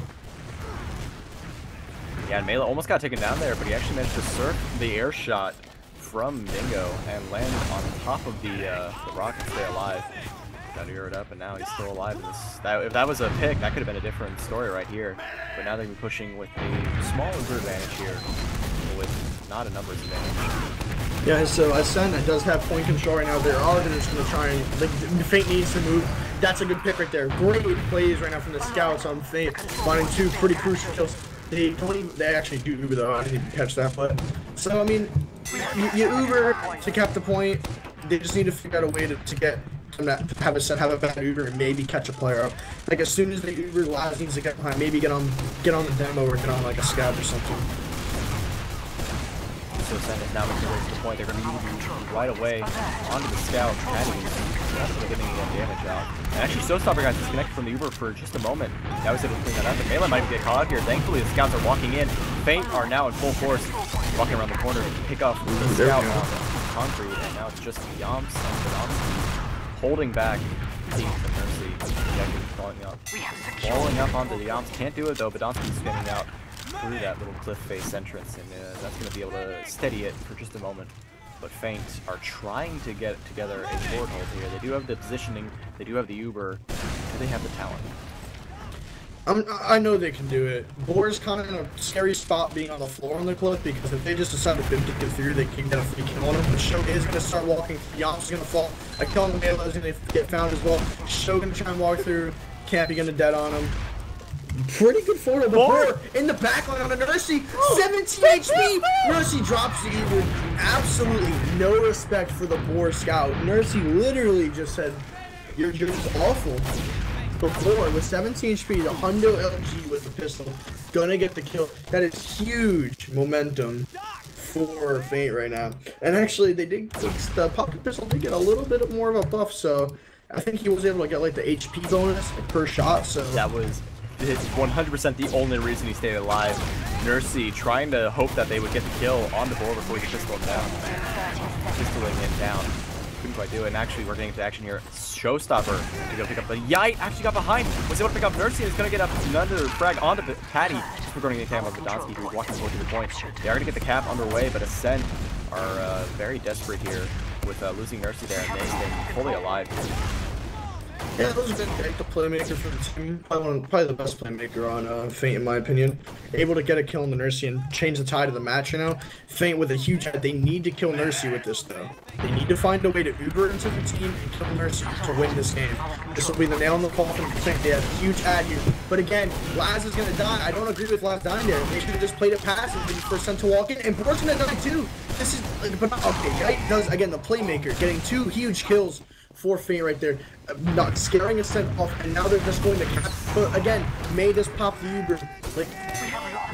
Yeah, and Mela almost got taken down there, but he actually managed to surf the air shot from Dingo and land on top of the rock and stay alive. Got Ubered up, and now he's still alive. If that was a pick, that could have been a different story right here. But now they're going to be pushing with a small Uber advantage here, with not a numbers advantage. Yeah, so Ascent does have point control right now. They're all just going to try and, like, Feint needs to move. That's a good pick right there. Great plays right now from the scouts on Feint, finding 2 pretty crucial kills. They actually do Uber though. I didn't even catch that, but so I mean, you Uber to cap the point. They just need to figure out a way to get have a bad Uber and maybe catch a player up. Like as soon as they Uber, Laz needs to get behind. Maybe get on the demo or get on like a scout or something. So Ascent is now making their way to the point. They're going to move right away onto the scout. Patty getting damage out. And actually, Showstopper got disconnected from the Uber for just a moment. Now he's able to clean that up. And Mela might get caught out here. Thankfully, the scouts are walking in. Feint are now in full force, walking around the corner to pick up the scout on concrete. And now it's just Yomps and Badonsky holding back Team from Mercy. Falling up onto the Yomps. Can't do it though. Badonsky's spinning out through that little cliff face entrance, and that's going to be able to steady it for just a moment. But Feint are trying to get together a forward hold here. They do have the positioning, they do have the Uber, do they have the talent? I know they can do it. Boar's kind of in a scary spot being on the floor on the cliff because if they just decide to get through, they can get a free kill on him. But Show is going to start walking. Yomps is going to fall. A kill on the Mela is going to get found as well. Show going to try and walk through. Campy going to dead on him. Pretty good photo. The Boar in the backline on a Nercy. 17 HP. Nercy drops the Uber. Absolutely no respect for the Boar scout. Nercy literally just said, "You're just awful." Before with 17 HP, the Hundo LG with the pistol gonna get the kill. That is huge momentum for Feint right now. And actually, they did the pocket pistol did get a little bit more of a buff, so I think he was able to get like the HP bonus per shot. So that was 100% the only reason he stayed alive. Nercy trying to hope that they would get the kill on the Boar before he could pistol him down. Pistoling him down. couldn't quite do it. And actually, we're getting into action here. Showstopper to go pick up the Yite. Actually got behind. Was able to pick up Nursey. Is going to get another frag onto Patty. We're going to get camera with Badonsky, who's walking forward to the point. They are going to get the cap underway, but Ascent are very desperate here with losing Nursey there, and they stay fully alive. Yeah, that was a good pick, the playmaker for the team. Probably the best playmaker on Feint, in my opinion. Able to get a kill on the Nursey and change the tide of the match, you know. Feint with a huge head. They need to kill Nursey with this, though. They need to find a way to Uber into the team and kill Nursey to win this game. This will be the nail in the coffin for Feint. They have a huge ad here. But again, Laz is going to die. I don't agree with Laz dying there. They should have just played it passive for Ascent to walk in. And Borg's going to die, too. This is... But okay, Yite does, again, the playmaker, getting 2 huge kills for Feint right there, not scaring Ascent off, and now they're just going to cap. But again, May just pop the Uber. Like,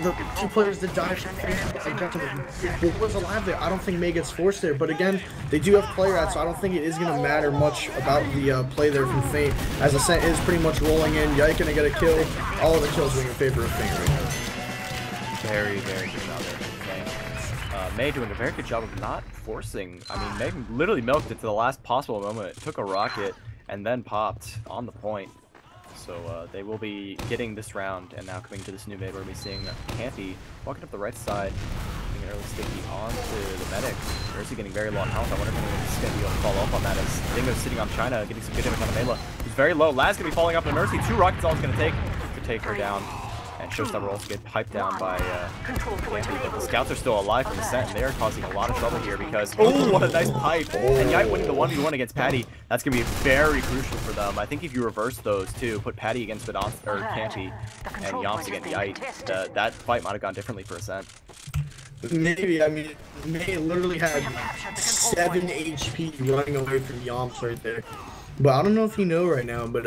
the 2 players that died from Feint, was alive there. I don't think May gets forced there, but again, they do have player ads, so I don't think it is going to matter much about the play there from Feint, as Ascent is pretty much rolling in. Yite going to get a kill. All of the kills being in favor of Feint right now. Very, very good job there. May doing a very good job of not forcing. I mean, May literally milked it to the last possible moment. Took a rocket and then popped on the point. So they will be getting this round, and now coming to this new mid, we're going to be seeing Campy walking up the right side, getting an early sticky onto the medic. Nursey getting very low on health. I wonder if anyone's going to be able to follow up on that, as Dingo's sitting on China, getting some good damage on the Mela, who's very low. Laz going to be falling up to Nursey. 2 rockets all it's going to take her down. And Showstopper also get piped down by Campy, but the scouts are still alive from Ascent, and they are causing a lot of trouble here because, oh, what a nice pipe! And Yite winning the 1v1 against Patty, that's going to be very crucial for them. I think if you reverse those two, put Patty against Campy, and Yomps against Yite, that fight might have gone differently for Ascent. Maybe, I mean, May literally had 7 HP running away from Yomps right there. But I don't know if you know right now, but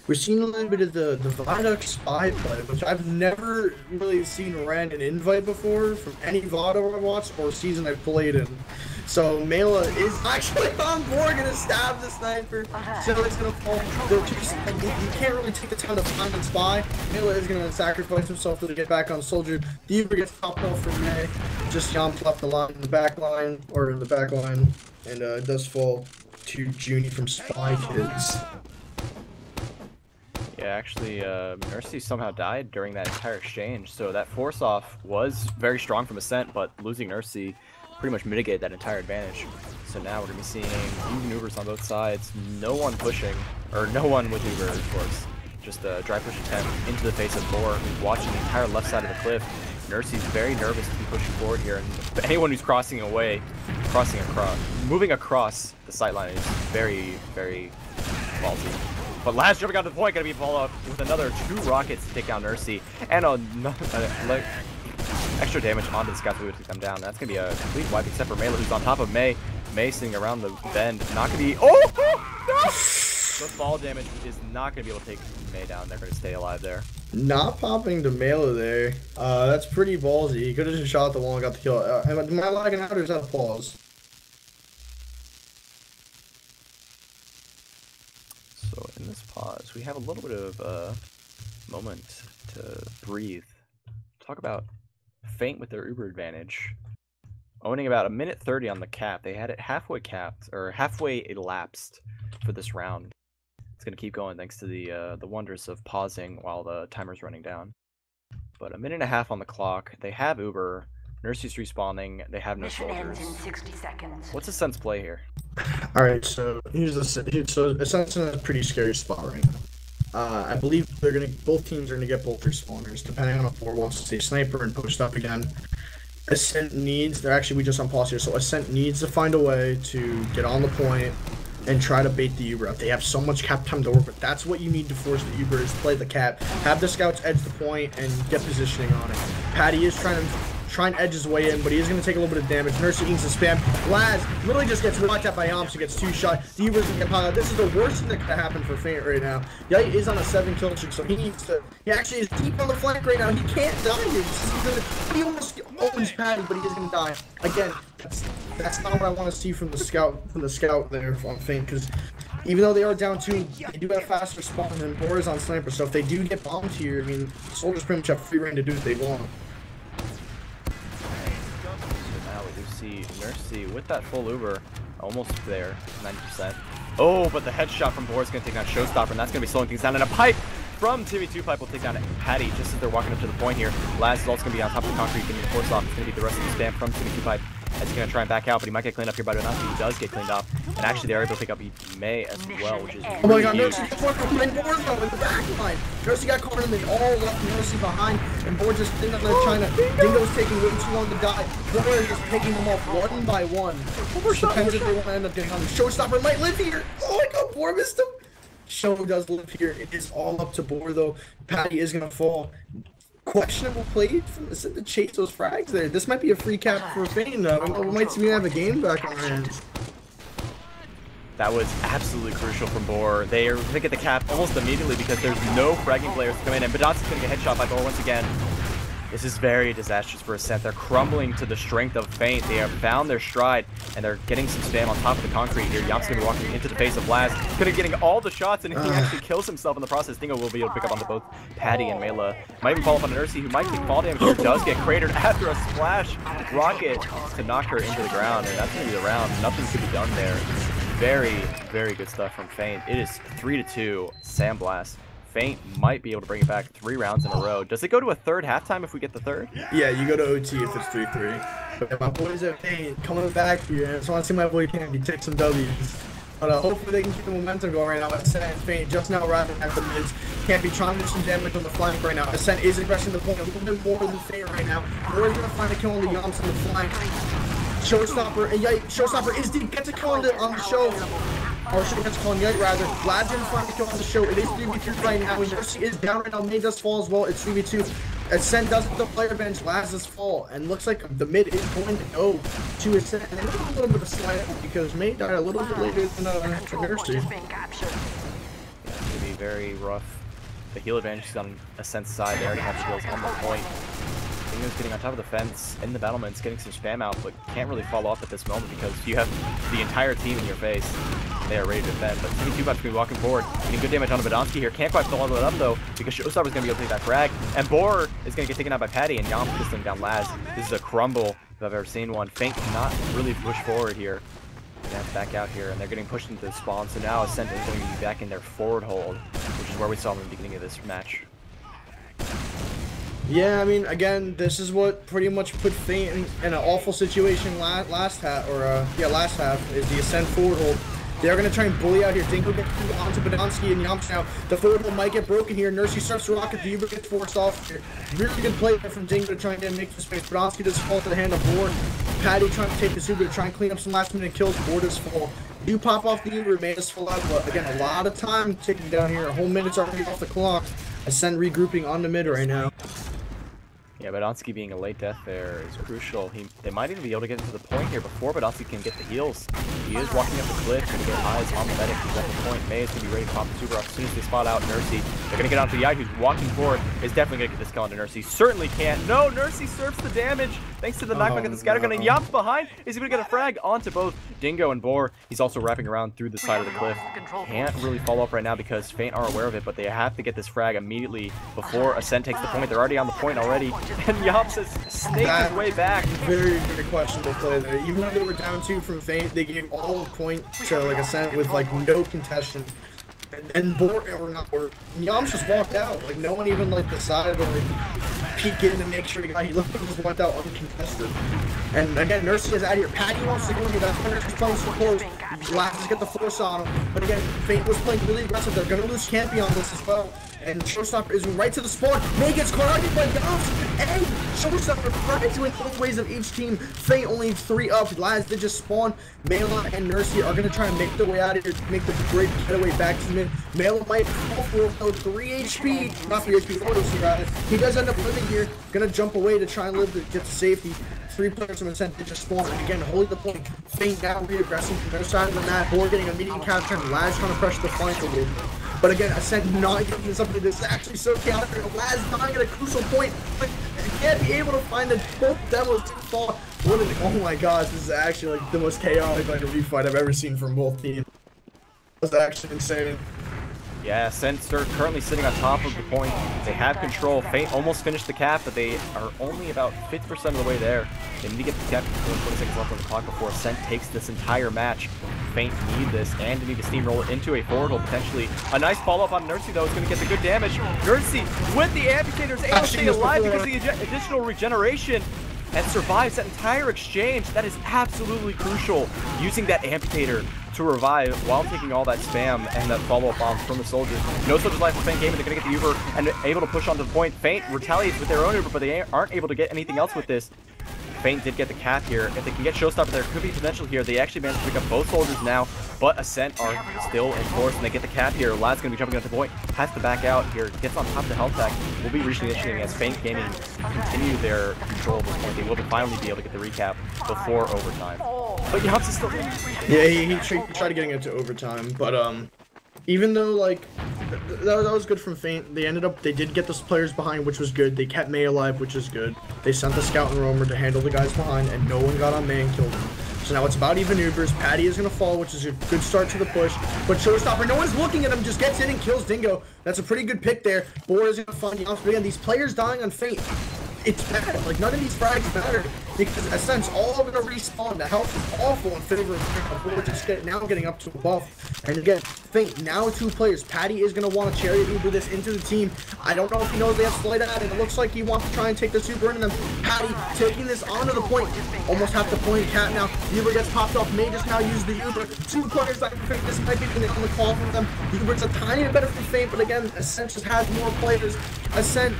we're seeing a little bit of the Viaduct spy play, which I've never really seen ran an invite before from any VOD I've watched or season I've played in. So Mela is actually on board, gonna stab the sniper. So it's gonna fall. You can't really take the time to find and spy. Mela is gonna sacrifice himself to get back on Soldier. The Uber gets popped off from May. Just Yomp left the line in the back line, or in the back line, and it does fall to Junie from Spy Kids. Yeah, actually, Nursey somehow died during that entire exchange, so that force-off was very strong from Ascent, but losing Nursey pretty much mitigated that entire advantage. So now we're going to be seeing even Ubers on both sides, no one pushing, or no one with Uber, of course. Just a dry push attempt into the face of Moore, who's watching the entire left side of the cliff. Nursey's very nervous to be pushing forward here, and anyone who's moving across the sight line is very, very faulty. But Laz jumping out to the point, gonna be followed up with another 2 rockets to take down Nursey, and extra damage onto the scouts to take them down. That's gonna be a complete wipe, except for Mela, who's on top of May. May sitting around the bend, not gonna be. Oh no! The fall damage is not gonna be able to take May down. They're gonna stay alive there. Not popping to Mela there. That's pretty ballsy. He could have just shot the wall and got the kill. Am I lagging out, or is that a pause? So in this pause, we have a little bit of a moment to breathe. Talk about Feint with their Uber advantage. Owning about 1:30 on the cap. They had it halfway capped, or halfway elapsed for this round. It's going to keep going thanks to the wonders of pausing while the timer's running down. But 1.5 minutes on the clock. They have Uber. Nursey's respawning. They have no soldiers. Ends in 60 seconds. What's the sense play here? Alright, so here's Ascent's in a pretty scary spot right now. I believe both teams are gonna get both their spawners, depending on if 4 wants to stay sniper and post up again. Ascent needs, we just on pause here, so Ascent needs to find a way to get on the point and try to bait the Uber up. They have so much cap time to work with. That's what you need to force the Uber, is play the cap, have the scouts edge the point and get positioning on it. Patty is trying to edge his way in, but he is going to take a little bit of damage. Nursey eats the spam. Laz literally just gets watched out by Yomps and gets 2 shot. The Uber's going to get piled out. This is the worst thing that could happen for Feint right now. Yite is on a 7 kill streak, so he needs to. He actually is deep on the flank right now. He can't die here. He almost owns Patty, but he is going to die. Again, that's not what I want to see from the scout there on Feint, because even though they are down 2, they do have faster spawn than Boris on sniper. So if they do get bombed here, I mean, soldiers pretty much have free reign to do what they want. Nursey with that full Uber. Almost there, 90%. Oh, but the headshot from Boar is going to take down Showstopper, and that's going to be slowing things down. And a pipe from TV2 Pipe will take down Patty just as they're walking up to the point here. Laz is also going to be on top of the concrete, getting the force off. It's going to be the rest of the spam from TV2 Pipe. As he's going to try and back out, but he might get cleaned up here by Donati. He does get cleaned up. And actually, they are able to pick up May as well, which is oh my really god, huge. Nursey playing Board though in the back line. Nursey got caught and they all left Nursey behind, and Board just thinking that they're trying to. Dingo's taking way too long to die. Board is just picking them off one by one. Depends if they want to end up getting on. Showstopper might live here. Oh my god, Board missed him. Show does live here. It is all up to Board though. Patty is going to fall. Questionable play from Ascent to chase those frags there. This might be a free cap for Fane though. We might see me have a game back on our hands. That was absolutely crucial from Boar. They are going to get the cap almost immediately because there's no fragging players to come in. And Badonski's going to get headshot by Boar once again. This is very disastrous for Ascent. They're crumbling to the strength of Feint. They have found their stride, and they're getting some spam on top of the concrete here. Yam's going to be walking into the face of Laz. Going to be getting all the shots, and he actually kills himself in the process. Dingo will be able to pick up onto both Patty and Mela. Might even fall up on Nursey, who might take fall damage here. Does get cratered after a splash rocket to knock her into the ground, and that's going to be the round. Nothing could be done there. Very, very good stuff from Feint. It is 3-2, Sandblast. Feint might be able to bring it back 3 rounds in a row. Does it go to a third halftime if we get the third? Yeah, you go to OT if it's 3-3. But my boys are coming back here. I just want to see my boy Candy take some W's. But hopefully they can keep the momentum going right now. Ascent and Feint just now arriving at the mids. Can't be trying to do some damage on the flank right now. Ascent is aggressing the point a little bit more than Feint right now. Boy's going to find a kill on the Yomps on the flank. Showstopper, and Yite, Showstopper is deep, gets a kill on the show. Or should gets calling Yite rather. Laz didn't find a kill on the show. It is 3v2 right now. Nursey is down right now. May does fall as well. It's 3v2. Ascent doesn't the player bench. Laz does fall. And looks like the mid is going to go to Ascent. And a little bit of a slide because May died a little bit later than Nursey. Yeah, it's going to be very rough. The heal advantage is on Ascent's side. They already have shields on the point. Dingo's getting on top of the fence in the battlements, getting some spam out, but can't really fall off at this moment because you have the entire team in your face. They are ready to defend, but TV2 about to be walking forward, getting good damage on Badonski here. Can't quite follow it up though, because Showstopper's going to be able to take that frag, and Boar is going to get taken out by Patty, and Yam pisting down Laz. This is a crumble if I've ever seen one. Feint cannot really push forward here. They have to back out here, and they're getting pushed into the spawn, so now Ascent is going to be back in their forward hold, which is where we saw them in the beginning of this match. Yeah, I mean, again, this is what pretty much put Feint in an awful situation last half, is the Ascent forward hold. They're going to try and bully out here. Dingo gets onto Badonski and Yamps now. The forward hold might get broken here. Nursey starts to rocket. The Uber gets forced off here. Really good play there from Dingo to try and make the space. Badonski does fall to the hand of Board. Patty trying to take this Uber to try and clean up some last minute kills. Board is full. Do pop off the Uber, made us full out, but again, a lot of time ticking down here. A whole minute's already off the clock. Ascent regrouping on the mid right now. Yeah, Badonski being a late death there is crucial. They might even be able to get into the point here before Badonski can get the heals. He is walking up the cliff, going to get eyes on the medic. He's at the point. May is going to be ready to pop the super off as soon as they spot out Nursey. They're going to get onto Yite, who's walking forward. Is definitely going to get this kill onto Nursey. Certainly can't. No, Nursey surfs the damage thanks to the knockback of the scattergun. And Yamps behind. Is he going to get a frag onto both Dingo and Boar? He's also wrapping around through the side of the cliff. Can't really follow up right now because Feint are aware of it, but they have to get this frag immediately before Ascent takes the point. They're already on the point already. And Yamps is snaked his way back. Very, very questionable play there. Even though they were down 2 from Feint, they gave all the point to like Ascent with like no contestation. And Yams just walked out. Like no one even like decided to like peek in to make sure he literally just walked out uncontested. And again, Nursey is out here. Patty wants to go here. That's Nursey's playing so close. Last get the force on him. But again, Feint was playing really aggressive. They're gonna lose Campy on this as well. And Showstopper is right to the spawn. May gets caught out by Yams. And Showstopper tries to win both ways of each team. Feint only 3 up. Laz did just spawn. Mela and Nursey are going to try and make their way out of here to make the great getaway back to mid. Mela might fall for 3 HP. Not 3 HP, 4 HP rather. He does end up living here. Going to jump away to try and live to get to safety. 3 players from Ascent did just spawn. And again, holding the point. Feint now re-aggressing from their side of the map. Board getting a medium capture. And Laz trying to pressure the flank a little bit. But again, Ascent not getting something that's actually so chaotic. Laz dying at a crucial point. But can't be able to find the both demos to fall. Oh my gosh, this is actually like the most chaotic like refight I've ever seen from both teams. That's actually insane. Yeah, Ascent currently sitting on top of the point. They have control. Feint almost finished the cap, but they are only about 50% of the way there. They need to get the cap 20 seconds left on the clock before Ascent takes this entire match. Feint need this, and they need to steamroll it into a forward hold, potentially. A nice follow-up on Nerdsy, though, is going to get the good damage. Nerdsy, with the amputators, able to stay alive because of the additional regeneration, and survives that entire exchange. That is absolutely crucial, using that amputator to revive while taking all that spam and that follow-up bombs from the soldiers. No soldiers life for Feint Gaming. They're going to get the Uber and able to push onto the point. Feint retaliates with their own Uber, but they aren't able to get anything else with this. Feint did get the cap here. If they can get Showstopper, there could be potential here. They actually managed to pick up both soldiers now, but Ascent are still in force, and they get the cap here. Lad's going to be jumping at the point, has to back out here, gets on top of the health pack. Will be reaching the interesting as Feint Gaming continue their control of this point. They will finally be able to get the recap before overtime. But Yamps is still in. Yeah, he tried getting it to overtime, but even though like that was good from Feint, they did get those players behind, which was good. They kept May alive, which is good. They sent the scout and roamer to handle the guys behind, and no one got on May and killed him. So now it's about even Ubers. Patty is gonna fall, which is a good start to the push. But Showstopper, no one's looking at him, just gets in and kills Dingo. That's a pretty good pick there. Boar is gonna find Yamps, but again, these players dying on Feint, it's bad. Like, none of these frags matter because Ascent's all gonna respawn. The health is awful in favor of Boar just getting up to a buff. And again, Feint, now 2 players. Patty is gonna want to chariot Uber this into the team. I don't know if he knows they have Slight at, and it looks like he wants to try and take the Super into them. Patty taking this onto the point. Almost half the point cap now. Uber gets popped off. May just now use the Uber. 2 players that can Feint. This might be on the call from them. Uber's a tiny bit better from Feint, but again, Ascent just has more players. Ascent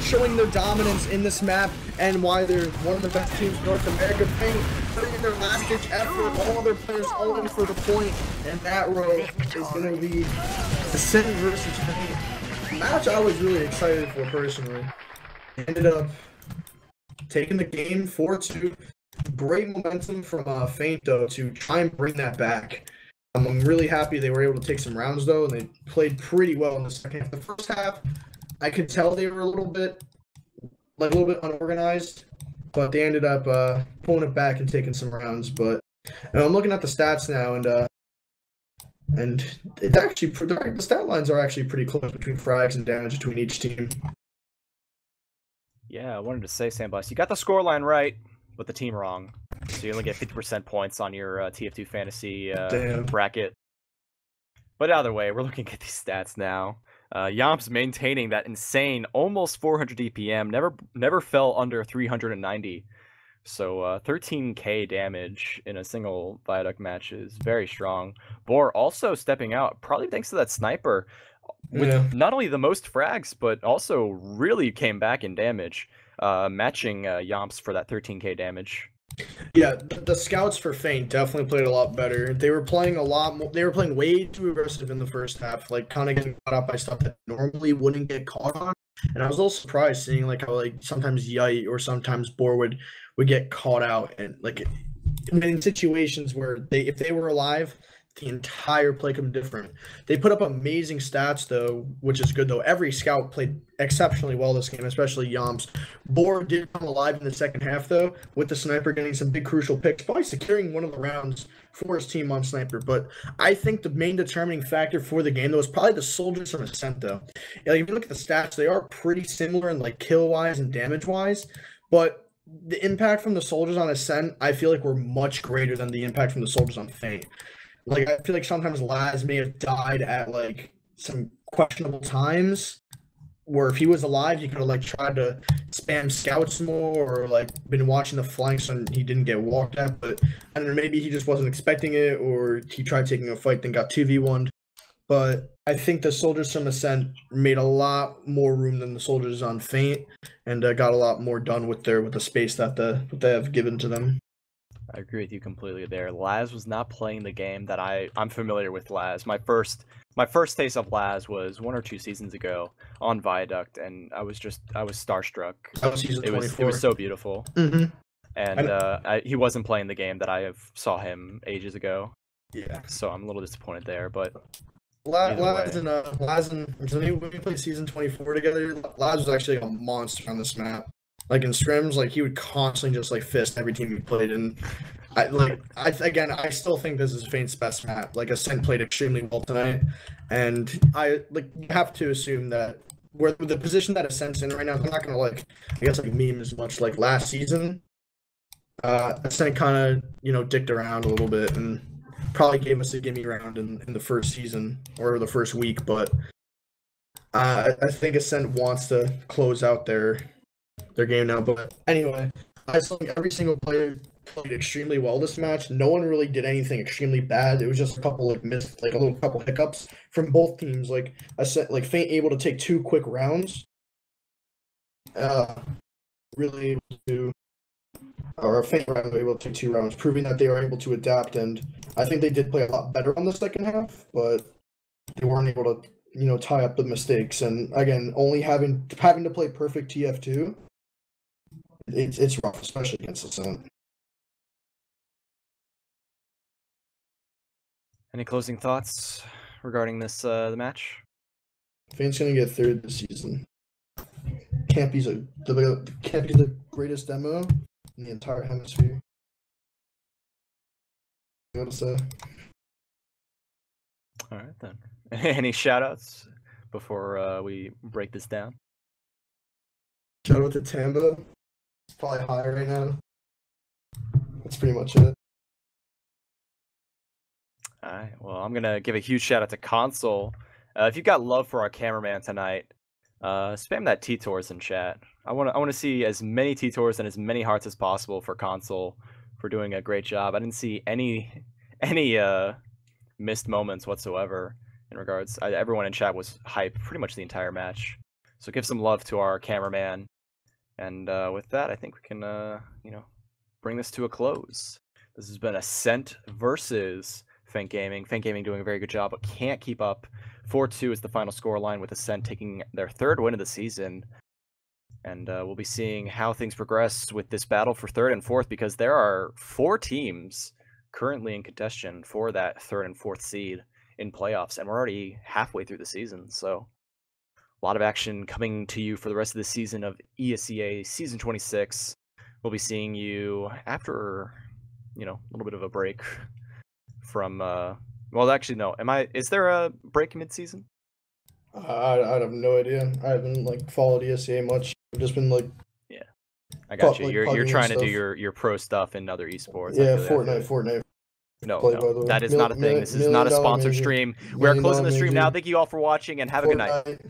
showing their dominance in this map and why they're one of the best teams in North America. Feint putting in their last ditch effort, all other players all in for the point, and that row is going to be Ascent versus Feint. A match I was really excited for personally. Ended up taking the game 4-2. Great momentum from Feint though to try and bring that back. I'm really happy they were able to take some rounds though, and they played pretty well in the second half. The first half, I could tell they were a little bit unorganized, but they ended up pulling it back and taking some rounds. But I'm looking at the stats now, and it's actually the stat lines are actually pretty close between frags and damage between each team. Yeah, I wanted to say, Sandblast, you got the scoreline right, but the team wrong. So you only get 50% points on your TF2 fantasy bracket. But either way, we're looking at these stats now. Yamps maintaining that insane almost 400 DPM, never fell under 390. So 13k damage in a single Viaduct match is very strong. Boar also stepping out, probably thanks to that sniper, with not only the most frags, but also really came back in damage, matching Yamps for that 13k damage. Yeah, the scouts for Feint definitely played a lot better. They were playing a lot more. They were playing way too aggressive in the first half, like kind of getting caught up by stuff that normally wouldn't get caught on. And I was a little surprised seeing like how like sometimes Yite or sometimes Boar would get caught out, and like in situations where if they were alive, the entire play could be different. They put up amazing stats though, which is good though. Every scout played exceptionally well this game, especially Yamps. Boar did come alive in the second half though, with the sniper getting some big crucial picks, probably securing one of the rounds for his team on sniper. But I think the main determining factor for the game though was probably the soldiers from Ascent though. Yeah, like, if you look at the stats, they are pretty similar in like kill wise and damage wise, but the impact from the soldiers on Ascent, I feel like were much greater than the impact from the soldiers on Feint. Like, I feel like sometimes Laz may have died at, like, some questionable times, where if he was alive, he could have, like, tried to spam scouts more, or, like, been watching the flanks and he didn't get walked at, but, I don't know, maybe he just wasn't expecting it, or he tried taking a fight, then got 2v1'd. But I think the soldiers from Ascent made a lot more room than the soldiers on Feint, and got a lot more done with the space that they have given to them. I agree with you completely there. Laz was not playing the game that I'm familiar with. Laz, my first taste of Laz was 1 or 2 seasons ago on Viaduct, and I was starstruck. That was season 24. It was so beautiful. Mm-hmm. And he wasn't playing the game that I have saw him ages ago. Yeah. So I'm a little disappointed there, but Laz and when we played season 24 together, Laz was actually a monster on this map. Like in scrims, like he would constantly just like fist every team he played in. I still think this is Faint's best map. Like Ascent played extremely well tonight, and I have to assume that where the position that Ascent's in right now, I'm not gonna meme as much like last season. Ascent kind of dicked around a little bit and probably gave us a gimme round in the first season or the first week, but I think Ascent wants to close out their game now. But anyway, I saw every single player played extremely well this match. No one really did anything extremely bad. It was just a couple of couple hiccups from both teams. Like Ascent, Faint able to take 2 quick rounds. Really able to. Or Faint were able to take 2 rounds, proving that they were able to adapt. And I think they did play a lot better on the second half, but they weren't able to, tie up the mistakes. And again, only having to play perfect TF2, it's rough, especially against Ascent. Any closing thoughts regarding this the match? Faint's gonna get 3rd this season. Campy's the greatest demo in the entire hemisphere. What to say? All right then. Any shoutouts before we break this down? Shout out to Tamba. It's probably high right now. That's pretty much it. All right. Well, I'm gonna give a huge shout out to Console. If you've got love for our cameraman tonight, spam that T-Tours in chat. I want to see as many T-Tours and as many hearts as possible for Console for doing a great job. I didn't see any missed moments whatsoever in regards. Everyone in chat was hype pretty much the entire match. So give some love to our cameraman. And with that, I think we can bring this to a close. This has been Ascent versus Fink Gaming. Fink Gaming doing a very good job, but can't keep up. 4-2 is the final scoreline, with Ascent taking their 3rd win of the season. And we'll be seeing how things progress with this battle for 3rd and 4th, because there are 4 teams currently in contention for that 3rd and 4th seed in playoffs, and we're already halfway through the season. So a lot of action coming to you for the rest of the season of ESEA Season 26. We'll be seeing you after, a little bit of a break from, well, actually, no. Is there a break mid-season? I have no idea. I haven't, followed ESEA much. I've just been, Yeah. I got you. You're trying to do your pro stuff in other esports. Yeah, Fortnite. No, that is not a thing. This is not a sponsored stream. We are closing the stream now. Thank you all for watching, and have a good night.